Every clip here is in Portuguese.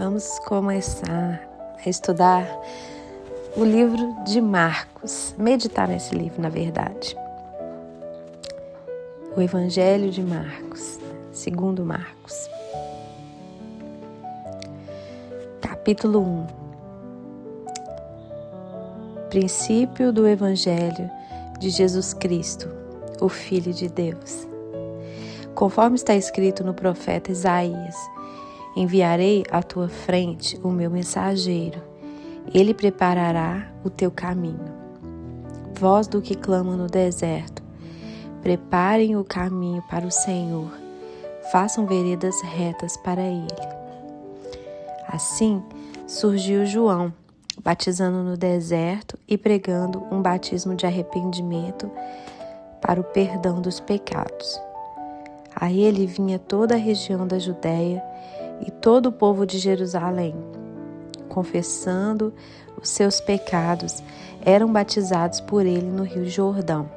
Vamos começar a estudar o livro de Marcos, meditar nesse livro, na verdade. O Evangelho de Marcos, segundo Marcos. Capítulo 1. Princípio do Evangelho de Jesus Cristo, o Filho de Deus. Conforme está escrito no profeta Isaías: enviarei à tua frente o meu mensageiro, ele preparará o teu caminho. Voz do que clama no deserto: preparem o caminho para o Senhor, façam veredas retas para ele. Assim surgiu João, batizando no deserto e pregando um batismo de arrependimento para o perdão dos pecados. A ele vinha toda a região da Judéia e todo o povo de Jerusalém. Confessando os seus pecados, eram batizados por ele no Rio Jordão.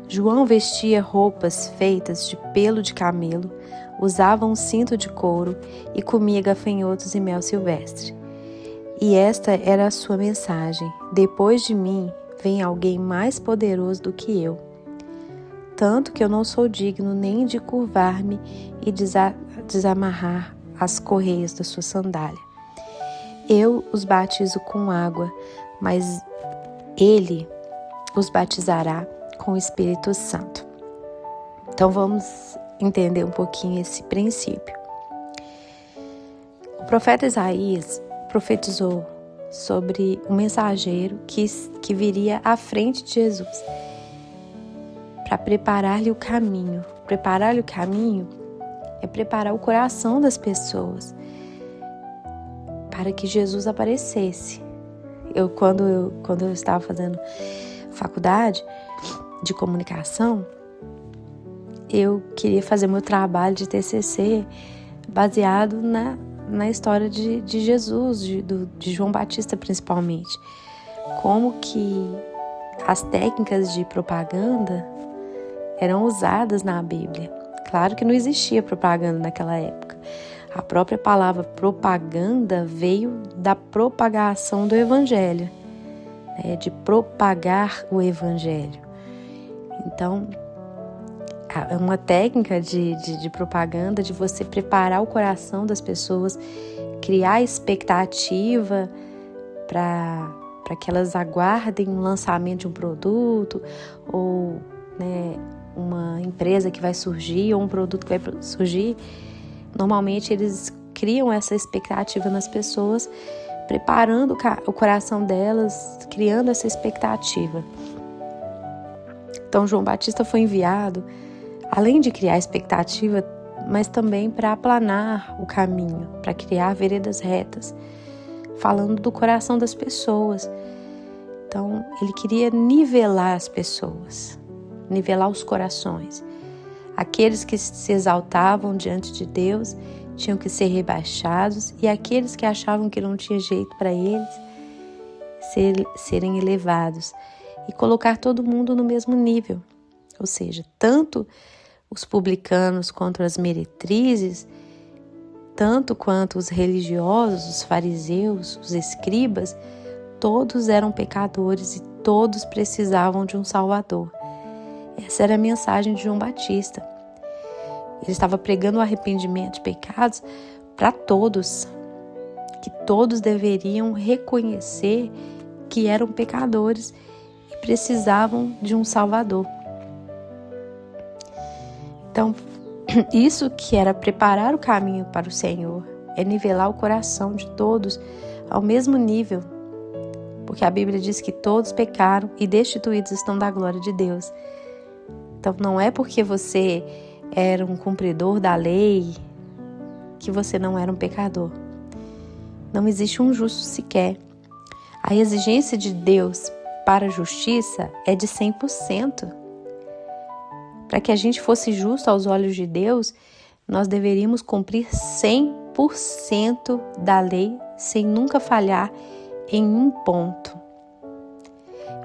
João vestia roupas feitas de pelo de camelo, usava um cinto de couro e comia gafanhotos e mel silvestre. E esta era a sua mensagem: depois de mim vem alguém mais poderoso do que eu, tanto que eu não sou digno nem de curvar-me e desamarrar as correias da sua sandália. Eu os batizo com água, mas ele os batizará com o Espírito Santo. Então vamos entender um pouquinho esse princípio. O profeta Isaías profetizou sobre um mensageiro que viria à frente de Jesus para preparar-lhe o caminho. Preparar-lhe o caminho é preparar o coração das para que Jesus aparecesse. Quando eu estava fazendo faculdade de comunicação, eu queria fazer meu trabalho de TCC baseado na história de Jesus, de João Batista principalmente. Como que as técnicas de propaganda eram usadas na Bíblia. Claro que não existia propaganda naquela época. A própria palavra propaganda veio da propagação do Evangelho, de propagar o Evangelho. Então, é uma técnica de propaganda, de você preparar o coração das pessoas, criar expectativa para que elas aguardem o lançamento de um produto ou uma empresa que vai surgir ou um produto que vai surgir. Normalmente eles criam essa expectativa nas pessoas, preparando o coração delas, criando essa expectativa. Então João Batista foi enviado, além de criar expectativa, mas também para aplanar o caminho, para criar veredas retas, falando do coração das pessoas. Então ele queria nivelar as pessoas, nivelar os corações. Aqueles que se exaltavam diante de Deus tinham que ser rebaixados, e aqueles que achavam que não tinha jeito para eles serem elevados, e colocar todo mundo no mesmo nível. Ou seja, tanto os publicanos quanto as meretrizes, tanto quanto os religiosos, os fariseus, os escribas, todos eram pecadores e todos precisavam de um Salvador. Essa era a mensagem de João Batista. Ele estava pregando o arrependimento de pecados para todos, que todos deveriam reconhecer que eram pecadores e precisavam de um Salvador. Então, isso que era preparar o caminho para o Senhor, é nivelar o coração de todos ao mesmo nível, porque a Bíblia diz que todos pecaram e destituídos estão da glória de Deus. Então, não é porque você era um cumpridor da lei que você não era um pecador. Não existe um justo sequer. A exigência de Deus para a justiça é de 100%. Para que a gente fosse justo aos olhos de Deus, nós deveríamos cumprir 100% da lei, sem nunca falhar em um ponto.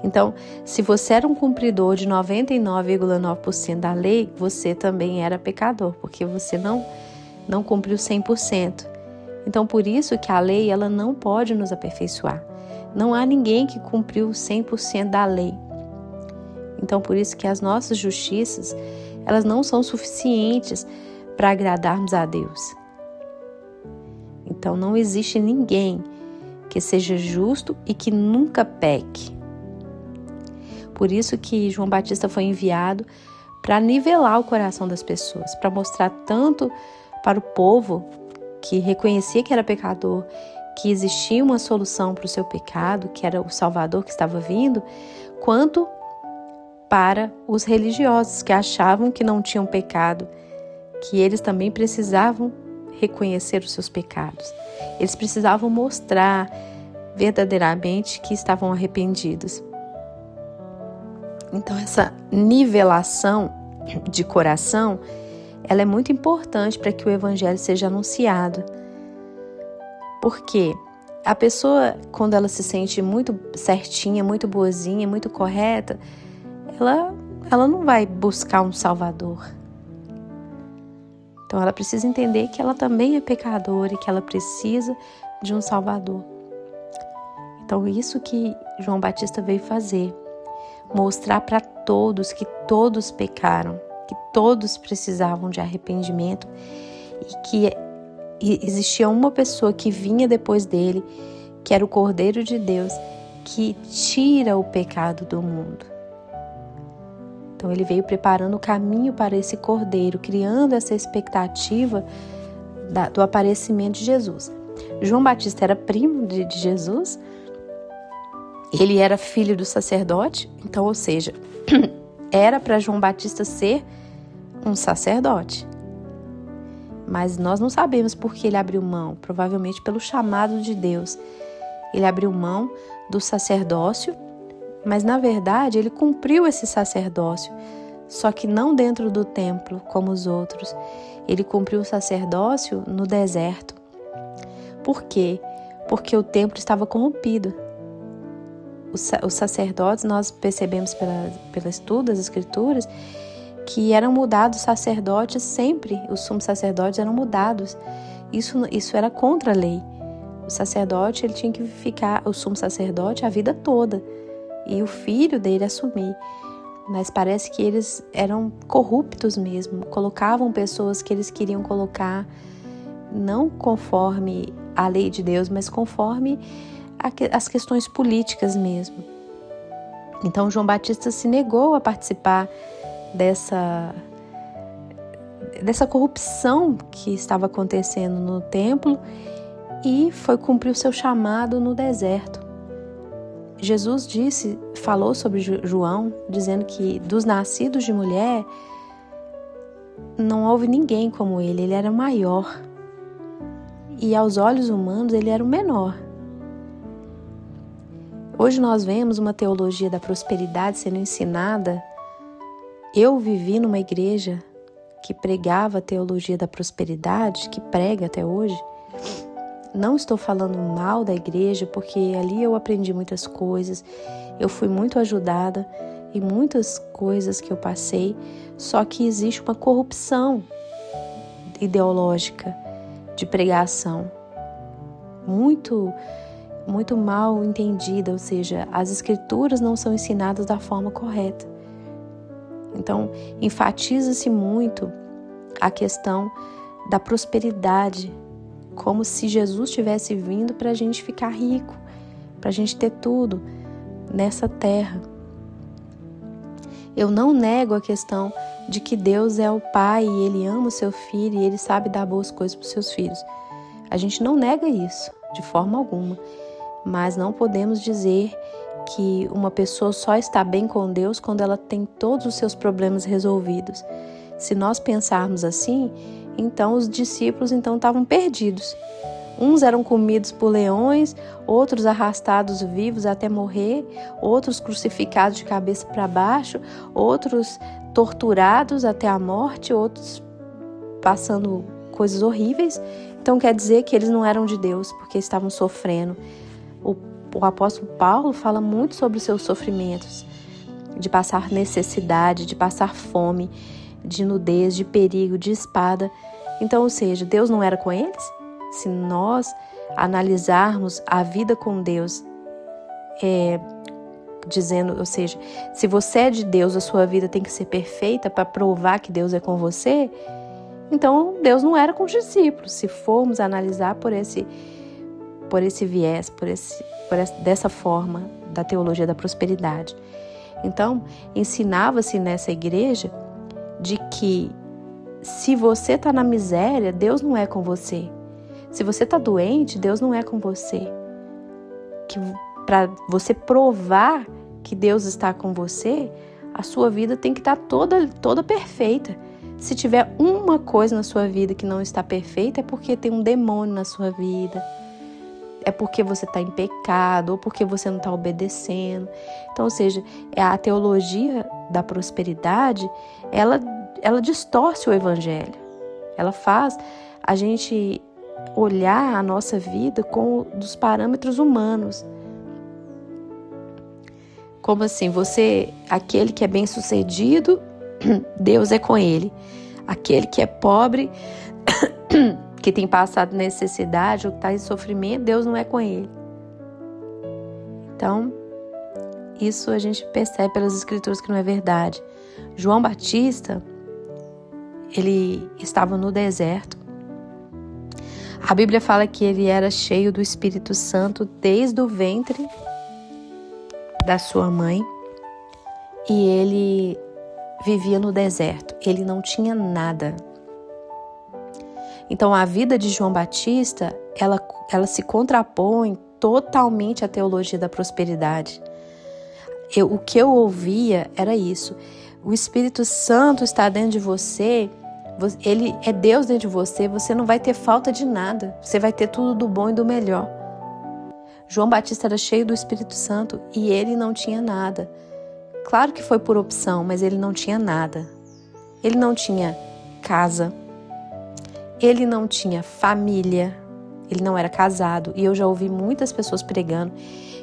Então, se você era um cumpridor de 99,9% da lei, você também era pecador, porque você não cumpriu 100%. Então, por isso que a lei ela não pode nos aperfeiçoar. Não há ninguém que cumpriu 100% da lei. Então, por isso que as nossas justiças, elas não são suficientes para agradarmos a Deus. Então, não existe ninguém que seja justo e que nunca peque. Por isso que João Batista foi enviado para nivelar o coração das pessoas, para mostrar tanto para o povo que reconhecia que era pecador, que existia uma solução para o seu pecado, que era o Salvador que estava vindo, quanto para os religiosos que achavam que não tinham pecado, que eles também precisavam reconhecer os seus pecados. Eles precisavam mostrar verdadeiramente que estavam arrependidos. Então, essa nivelação de coração, ela é muito importante para que o Evangelho seja anunciado. Porque a pessoa, quando ela se sente muito certinha, muito boazinha, muito correta, ela não vai buscar um Salvador. Então, ela precisa entender que ela também é pecadora e que ela precisa de um Salvador. Então, isso que João Batista veio fazer. Mostrar para todos que todos pecaram, que todos precisavam de arrependimento e que existia uma pessoa que vinha depois dele, que era o Cordeiro de Deus, que tira o pecado do mundo. Então ele veio preparando o caminho para esse Cordeiro, criando essa expectativa do aparecimento de Jesus. João Batista era primo de Jesus. Ele era filho do sacerdote, então, ou seja, era para João Batista ser um sacerdote. Mas nós não sabemos por que ele abriu mão, provavelmente pelo chamado de Deus. Ele abriu mão do sacerdócio, mas na verdade ele cumpriu esse sacerdócio, só que não dentro do templo como os outros. Ele cumpriu o sacerdócio no deserto. Por quê? Porque o templo estava corrompido. Os sacerdotes, nós percebemos pelo estudo das Escrituras, que eram mudados sacerdotes sempre, os sumos sacerdotes eram mudados. Isso era contra a lei. O sacerdote ele tinha que ficar, o sumo sacerdote, a vida toda, e o filho dele assumir. Mas parece que eles eram corruptos mesmo, colocavam pessoas que eles queriam colocar, não conforme a lei de Deus, mas conforme as questões políticas mesmo. Então João Batista se negou a participar dessa corrupção que estava acontecendo no templo e foi cumprir o seu chamado no deserto. Jesus falou sobre João, dizendo que dos nascidos de mulher não houve ninguém como ele era maior e aos olhos humanos ele era o menor. Hoje nós vemos uma teologia da prosperidade sendo ensinada. Eu vivi numa igreja que pregava a teologia da prosperidade, que prega até hoje. Não estou falando mal da igreja, porque ali eu aprendi muitas coisas, eu fui muito ajudada em muitas coisas que eu passei, só que existe uma corrupção ideológica de pregação, muito mal entendida, ou seja, as escrituras não são ensinadas da forma correta. Então, enfatiza-se muito a questão da prosperidade, como se Jesus tivesse vindo para a gente ficar rico, para a gente ter tudo nessa terra. Eu não nego a questão de que Deus é o Pai e Ele ama o seu filho e Ele sabe dar boas coisas para os seus filhos. A gente não nega isso, de forma alguma. Mas não podemos dizer que uma pessoa só está bem com Deus quando ela tem todos os seus problemas resolvidos. Se nós pensarmos assim, então os discípulos estavam perdidos. Uns eram comidos por leões, outros arrastados vivos até morrer, outros crucificados de cabeça para baixo, outros torturados até a morte, outros passando coisas horríveis. Então quer dizer que eles não eram de Deus porque estavam sofrendo. O apóstolo Paulo fala muito sobre os seus sofrimentos, de passar necessidade, de passar fome, de nudez, de perigo, de espada. Então, ou seja, Deus não era com eles? se nós analisarmos a vida com Deus, dizendo, ou seja, se você é de Deus, a sua vida tem que ser perfeita para provar que Deus é com você, então Deus não era com os discípulos, se formos analisar por esse viés, dessa forma da teologia da prosperidade. Então, ensinava-se nessa igreja de que se você está na miséria, Deus não é com você. Se você está doente, Deus não é com você. Que para você provar que Deus está com você, a sua vida tem que estar toda perfeita. Se tiver uma coisa na sua vida que não está perfeita, é porque tem um demônio na sua vida. É porque você está em pecado, ou porque você não está obedecendo. Então, ou seja, a teologia da prosperidade, ela distorce o evangelho. Ela faz a gente olhar a nossa vida dos parâmetros humanos. Como assim? Aquele que é bem-sucedido, Deus é com ele. Aquele que é pobre, que tem passado necessidade ou que está em sofrimento, Deus não é com ele. Então, isso a gente percebe pelas escrituras que não é verdade. João Batista, ele estava no deserto. A Bíblia fala que ele era cheio do Espírito Santo desde o ventre da sua mãe e ele vivia no deserto. Ele não tinha nada. Então, a vida de João Batista, ela se contrapõe totalmente à teologia da prosperidade. O que eu ouvia era isso. O Espírito Santo está dentro de você, ele é Deus dentro de você, você não vai ter falta de nada. Você vai ter tudo do bom e do melhor. João Batista era cheio do Espírito Santo e ele não tinha nada. Claro que foi por opção, mas ele não tinha nada. Ele não tinha casa. Ele não tinha família, ele não era casado. E eu já ouvi muitas pessoas pregando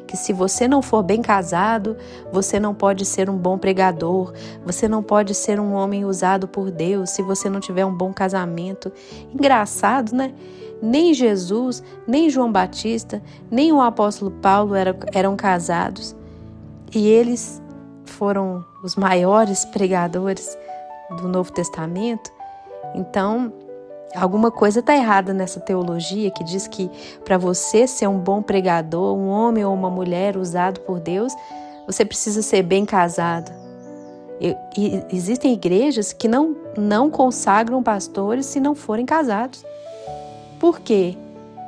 que se você não for bem casado, você não pode ser um bom pregador, você não pode ser um homem usado por Deus se você não tiver um bom casamento. Engraçado, né? Nem Jesus, nem João Batista, nem o apóstolo Paulo eram casados. E eles foram os maiores pregadores do Novo Testamento. Então, alguma coisa está errada nessa teologia que diz que para você ser um bom pregador, um homem ou uma mulher usado por Deus, você precisa ser bem casado. E existem igrejas que não consagram pastores se não forem casados. Por quê?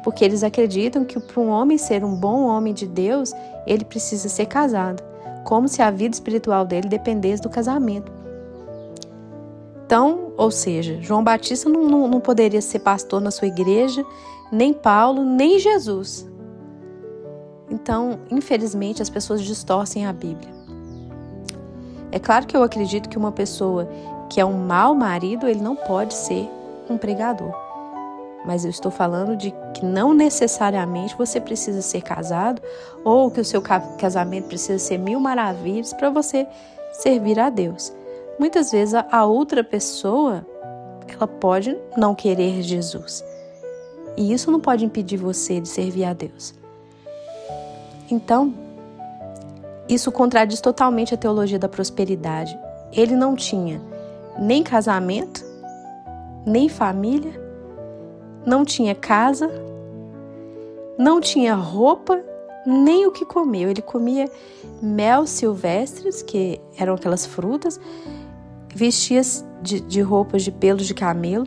Porque eles acreditam que para um homem ser um bom homem de Deus, ele precisa ser casado, como se a vida espiritual dele dependesse do casamento. Então, ou seja, João Batista não poderia ser pastor na sua igreja, nem Paulo, nem Jesus. Então, infelizmente, as pessoas distorcem a Bíblia. É claro que eu acredito que uma pessoa que é um mau marido, ele não pode ser um pregador. Mas eu estou falando de que não necessariamente você precisa ser casado ou que o seu casamento precisa ser mil maravilhas para você servir a Deus. Muitas vezes a outra pessoa, ela pode não querer Jesus. E isso não pode impedir você de servir a Deus. Então, isso contradiz totalmente a teologia da prosperidade. Ele não tinha nem casamento, nem família, não tinha casa, não tinha roupa, nem o que comeu. Ele comia mel silvestres, que eram aquelas frutas, vestia de roupas de pelos de camelo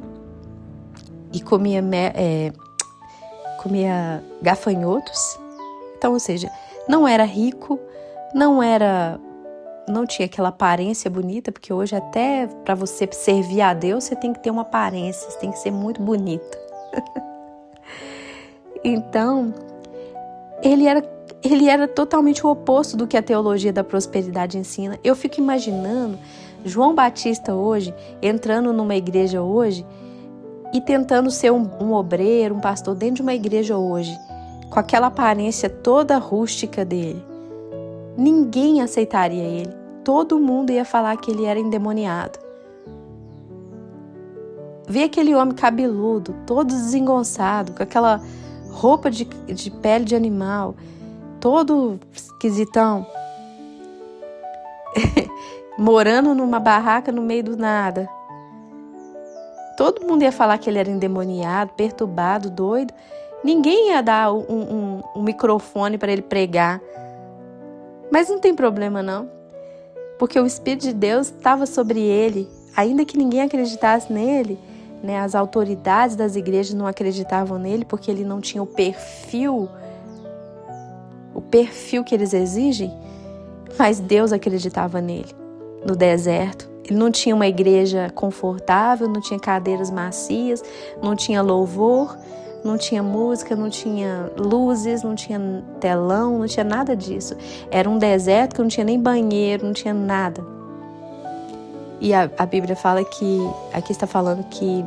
e comia gafanhotos. Então, ou seja, não era rico, não tinha aquela aparência bonita, porque hoje até para você servir a Deus, você tem que ter uma aparência, você tem que ser muito bonito. Então, ele era totalmente o oposto do que a teologia da prosperidade ensina. Eu fico imaginando João Batista hoje, entrando numa igreja hoje e tentando ser um obreiro, um pastor dentro de uma igreja hoje, com aquela aparência toda rústica dele. Ninguém aceitaria ele. Todo mundo ia falar que ele era endemoniado. ver aquele homem cabeludo, todo desengonçado, com aquela roupa de pele de animal, todo esquisitão, morando numa barraca no meio do nada. Todo mundo ia falar que ele era endemoniado, perturbado, doido. Ninguém ia dar um microfone para ele pregar. Mas não tem problema não, porque o Espírito de Deus estava sobre ele, ainda que ninguém acreditasse nele, né? As autoridades das igrejas não acreditavam nele porque ele não tinha o perfil que eles exigem, mas Deus acreditava nele. No deserto, ele não tinha uma igreja confortável, não tinha cadeiras macias, não tinha louvor, não tinha música, não tinha luzes, não tinha telão, não tinha nada disso. Era um deserto que não tinha nem banheiro, não tinha nada. E a Bíblia fala que, aqui está falando que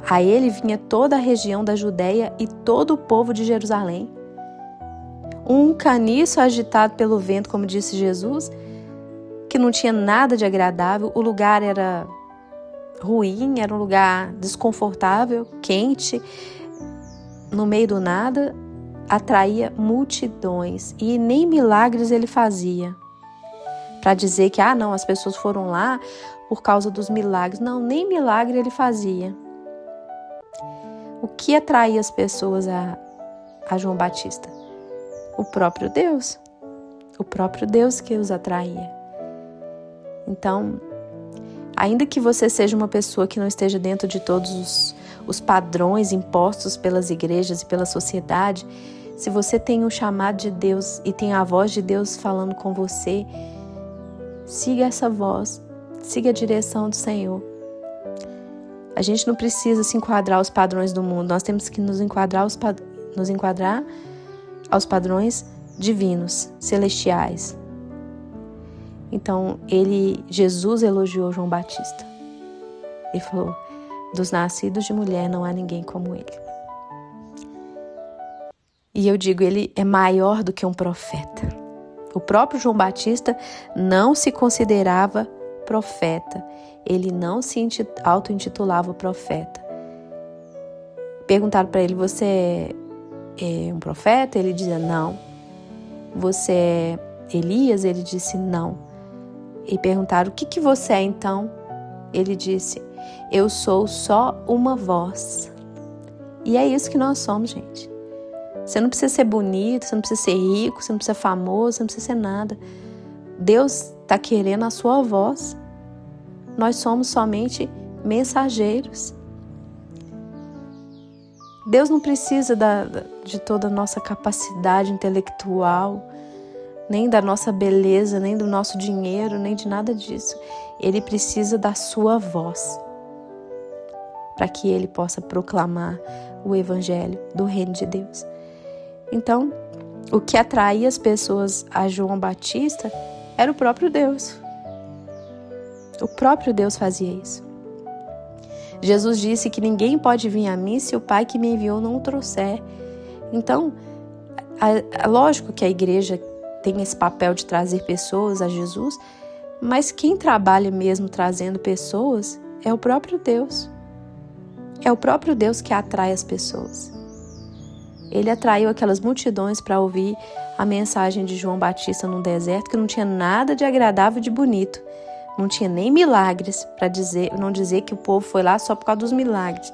a ele vinha toda a região da Judéia e todo o povo de Jerusalém. Um caniço agitado pelo vento, como disse Jesus, que não tinha nada de agradável, o lugar era ruim, era um lugar desconfortável, quente, no meio do nada, atraía multidões e nem milagres ele fazia. Para dizer que, não, as pessoas foram lá por causa dos milagres. Não, nem milagre ele fazia. O que atraía as pessoas a João Batista? O próprio Deus. O próprio Deus que os atraía. Então, ainda que você seja uma pessoa que não esteja dentro de todos os padrões impostos pelas igrejas e pela sociedade, se você tem o chamado de Deus e tem a voz de Deus falando com você, siga essa voz, siga a direção do Senhor. A gente não precisa se enquadrar aos padrões do mundo, nós temos que nos enquadrar aos padrões divinos, celestiais. Então, Jesus elogiou João Batista. Ele falou, dos nascidos de mulher não há ninguém como ele. E eu digo, ele é maior do que um profeta. O próprio João Batista não se considerava profeta. Ele não se auto-intitulava profeta. Perguntaram para ele, você é um profeta? Ele dizia, não. Você é Elias? Ele disse, não. E perguntaram, o que você é então? Ele disse, eu sou só uma voz. E é isso que nós somos, gente. Você não precisa ser bonito, você não precisa ser rico, você não precisa ser famoso, você não precisa ser nada. Deus está querendo a sua voz. Nós somos somente mensageiros. Deus não precisa de toda a nossa capacidade intelectual, nem da nossa beleza, nem do nosso dinheiro, nem de nada disso. Ele precisa da sua voz, para que ele possa proclamar o evangelho do reino de Deus. Então, o que atraía as pessoas a João Batista era o próprio Deus. O próprio Deus fazia isso. Jesus disse que ninguém pode vir a mim se o Pai que me enviou não o trouxer. Então, é lógico que a igreja tem esse papel de trazer pessoas a Jesus, mas quem trabalha mesmo trazendo pessoas é o próprio Deus. É o próprio Deus que atrai as pessoas. Ele atraiu aquelas multidões para ouvir a mensagem de João Batista no deserto, que não tinha nada de agradável e de bonito. Não tinha nem milagres, para não dizer que o povo foi lá só por causa dos milagres.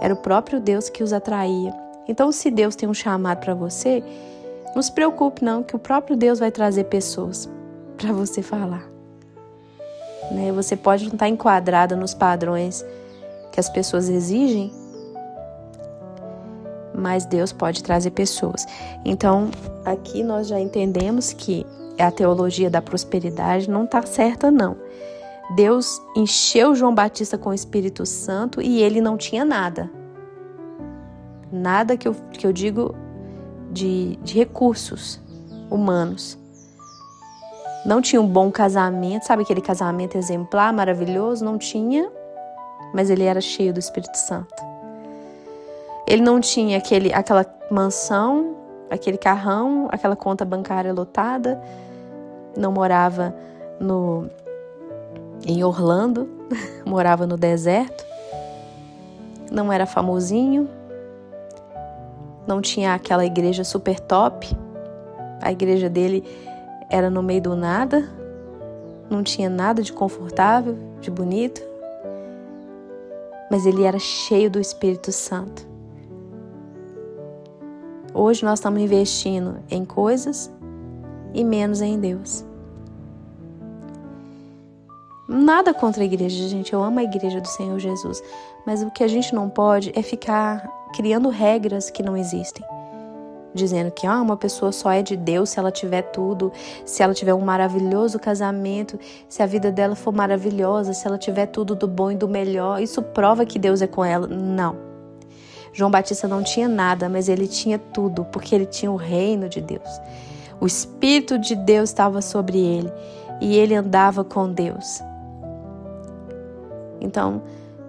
Era o próprio Deus que os atraía. Então, se Deus tem um chamado para você, não se preocupe não, que o próprio Deus vai trazer pessoas para você falar. Né? Você pode não estar enquadrada nos padrões que as pessoas exigem, mas Deus pode trazer pessoas. Então, aqui nós já entendemos que a teologia da prosperidade não está certa, não. Deus encheu João Batista com o Espírito Santo e ele não tinha nada. Nada que eu digo de recursos humanos. Não tinha um bom casamento, sabe aquele casamento exemplar, maravilhoso? Não tinha, mas ele era cheio do Espírito Santo. Ele não tinha aquela mansão, aquele carrão, aquela conta bancária lotada, não morava em Orlando, morava no deserto, não era famosinho, não tinha aquela igreja super top, a igreja dele era no meio do nada, não tinha nada de confortável, de bonito, mas ele era cheio do Espírito Santo. Hoje nós estamos investindo em coisas e menos em Deus. Nada contra a igreja, gente. Eu amo a igreja do Senhor Jesus. Mas o que a gente não pode é ficar criando regras que não existem. Dizendo que uma pessoa só é de Deus se ela tiver tudo, se ela tiver um maravilhoso casamento, se a vida dela for maravilhosa, se ela tiver tudo do bom e do melhor. Isso prova que Deus é com ela. Não. João Batista não tinha nada, mas ele tinha tudo, porque ele tinha o reino de Deus. O Espírito de Deus estava sobre ele e ele andava com Deus. Então,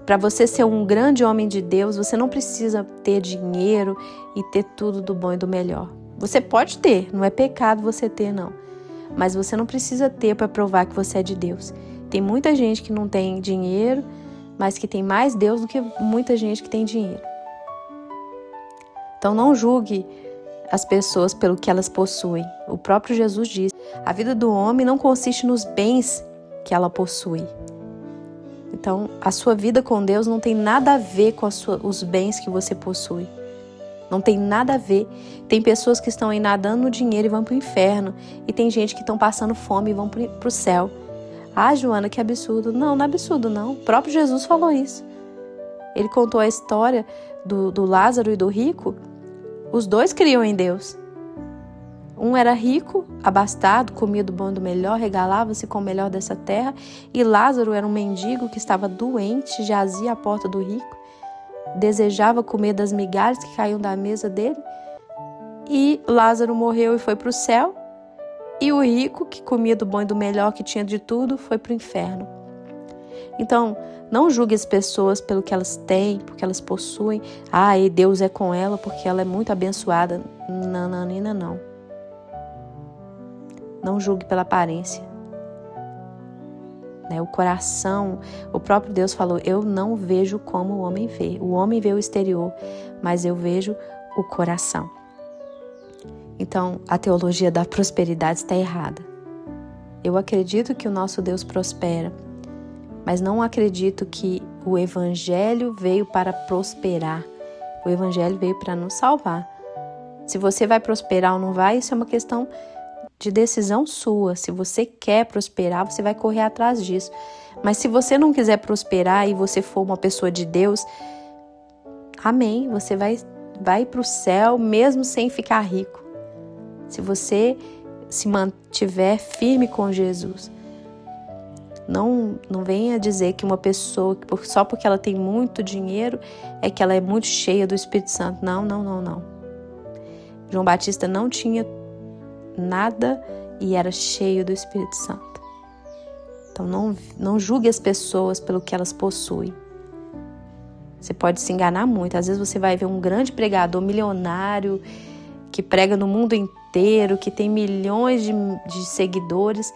para você ser um grande homem de Deus, você não precisa ter dinheiro e ter tudo do bom e do melhor. Você pode ter, não é pecado você ter, não. Mas você não precisa ter para provar que você é de Deus. Tem muita gente que não tem dinheiro, mas que tem mais Deus do que muita gente que tem dinheiro. Então não julgue as pessoas pelo que elas possuem. O próprio Jesus diz: a vida do homem não consiste nos bens que ela possui. Então, a sua vida com Deus não tem nada a ver com os bens que você possui. Não tem nada a ver. Tem pessoas que estão aí nadando no dinheiro e vão para o inferno. E tem gente que estão passando fome e vão para o céu. Ah, Joana, que absurdo. Não, não é absurdo, não. O próprio Jesus falou isso. Ele contou a história do Lázaro e do rico. Os dois criam em Deus. Um era rico, abastado, comia do bom e do melhor, regalava-se com o melhor dessa terra. E Lázaro era um mendigo que estava doente, jazia à porta do rico, desejava comer das migalhas que caíam da mesa dele. E Lázaro morreu e foi para o céu. E o rico, que comia do bom e do melhor, que tinha de tudo, foi para o inferno. Então, não julgue as pessoas pelo que elas têm, porque elas possuem. Ah, e Deus é com ela porque ela é muito abençoada. Não, Nina, não. Não julgue pela aparência. O coração, o próprio Deus falou: eu não vejo como o homem vê. O homem vê o exterior, mas eu vejo o coração. Então, a teologia da prosperidade está errada. Eu acredito que o nosso Deus prospera, mas não acredito que o Evangelho veio para prosperar. O Evangelho veio para nos salvar. Se você vai prosperar ou não vai, isso é uma questão de decisão sua. Se você quer prosperar, você vai correr atrás disso. Mas se você não quiser prosperar e você for uma pessoa de Deus, amém, você vai para o céu mesmo sem ficar rico. Se você se mantiver firme com Jesus. Não venha dizer que uma pessoa, só porque ela tem muito dinheiro, é que ela é muito cheia do Espírito Santo. Não. João Batista não tinha nada e era cheio do Espírito Santo. Então não julgue as pessoas pelo que elas possuem. Você pode se enganar muito. Às vezes você vai ver um grande pregador milionário que prega no mundo inteiro, que tem milhões de seguidores,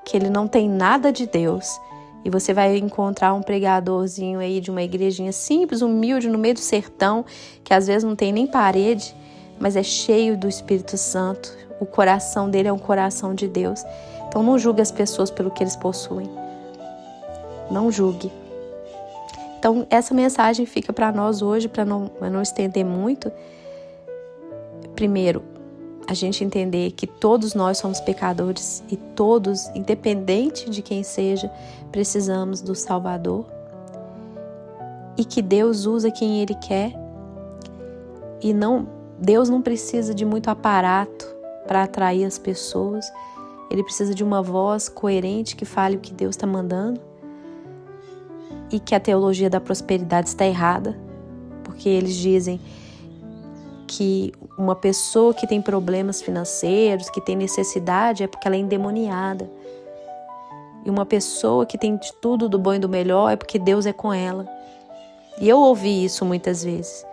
que ele não tem nada de Deus. E você vai encontrar um pregadorzinho aí de uma igrejinha simples, humilde, no meio do sertão, que às vezes não tem nem parede, mas é cheio do Espírito Santo. O coração dele é um coração de Deus. Então não julgue as pessoas pelo que eles possuem. Não julgue. Então essa mensagem fica para nós hoje, para não estender muito. Primeiro, a gente entender que todos nós somos pecadores e todos, independente de quem seja, precisamos do Salvador. E que Deus usa quem Ele quer. E Deus não precisa de muito aparato para atrair as pessoas. Ele precisa de uma voz coerente que fale o que Deus está mandando. E que a teologia da prosperidade está errada, porque eles dizem que uma pessoa que tem problemas financeiros, que tem necessidade, é porque ela é endemoniada. E uma pessoa que tem de tudo do bom e do melhor é porque Deus é com ela. E eu ouvi isso muitas vezes.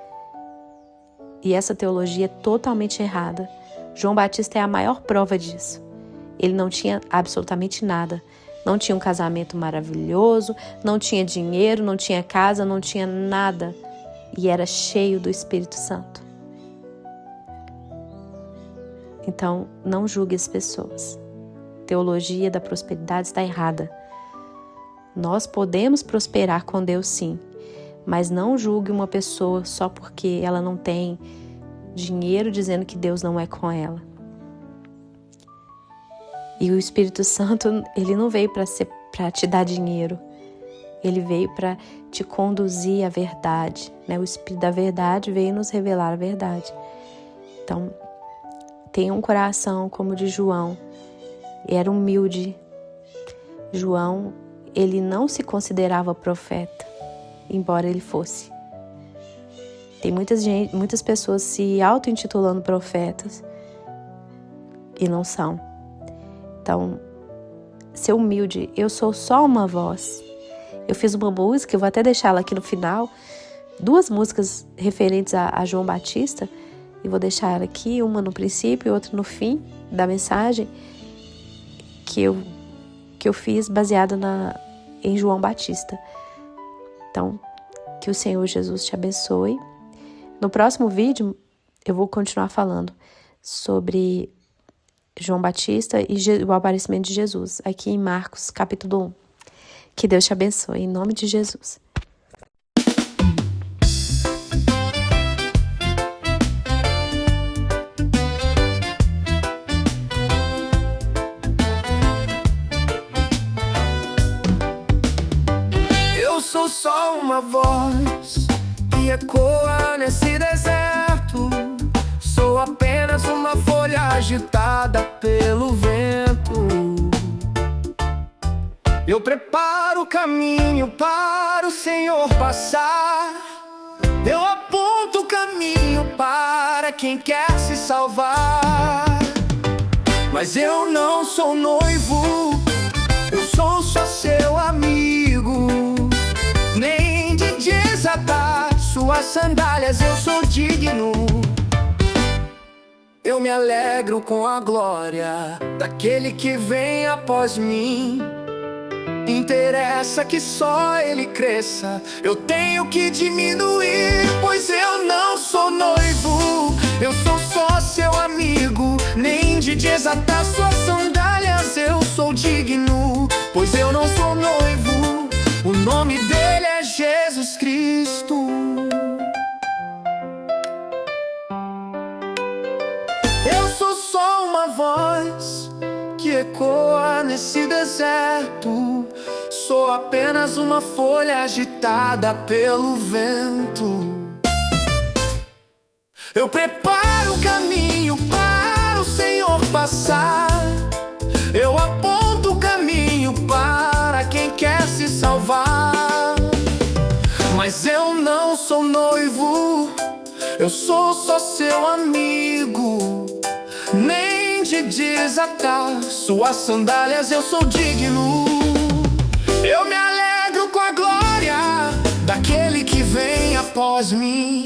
E essa teologia é totalmente errada. João Batista é a maior prova disso. Ele não tinha absolutamente nada, não tinha um casamento maravilhoso, não tinha dinheiro, não tinha casa, não tinha nada. E era cheio do Espírito Santo. Então, não julgue as pessoas. A teologia da prosperidade está errada. Nós podemos prosperar com Deus, sim, mas não julgue uma pessoa só porque ela não tem dinheiro, dizendo que Deus não é com ela. E o Espírito Santo, ele não veio para te dar dinheiro. Ele veio para te conduzir à verdade, né? O Espírito da verdade veio nos revelar a verdade. Então, tenha um coração como o de João. Era humilde. João, ele não se considerava profeta, embora ele fosse. Tem muitas pessoas se auto-intitulando profetas e não são. Então, ser humilde. Eu sou só uma voz. Eu fiz uma música, eu vou até deixar ela aqui no final, 2 músicas referentes a João Batista, e vou deixar ela aqui, uma no princípio e outra no fim da mensagem, que eu fiz baseada em João Batista. Então, que o Senhor Jesus te abençoe. No próximo vídeo, eu vou continuar falando sobre João Batista e o aparecimento de Jesus, aqui em Marcos, capítulo 1. Que Deus te abençoe, em nome de Jesus. Eu sou só uma voz que ecoa nesse deserto. Sou apenas uma folha agitada pelo vento. Eu preparo o caminho para o Senhor passar. Eu aponto o caminho para quem quer se salvar. Mas eu não sou noivo, eu sou só seu amigo. Nem de desatar suas sandálias eu sou digno. Eu me alegro com a glória daquele que vem após mim. Interessa que só ele cresça, eu tenho que diminuir, pois eu não sou noivo, eu sou só seu amigo. Nem de desatar suas sandálias eu sou digno, pois eu não sou noivo, o nome dele é Jesus Cristo. Eu sou só uma voz que ecoa nesse deserto. Sou apenas uma folha agitada pelo vento. Eu preparo o caminho para o Senhor passar. Eu aponto o caminho para quem quer se salvar. Mas eu não sou noivo, eu sou só seu amigo. Nem de desatar suas sandálias eu sou digno. Eu me alegro com a glória daquele que vem após mim.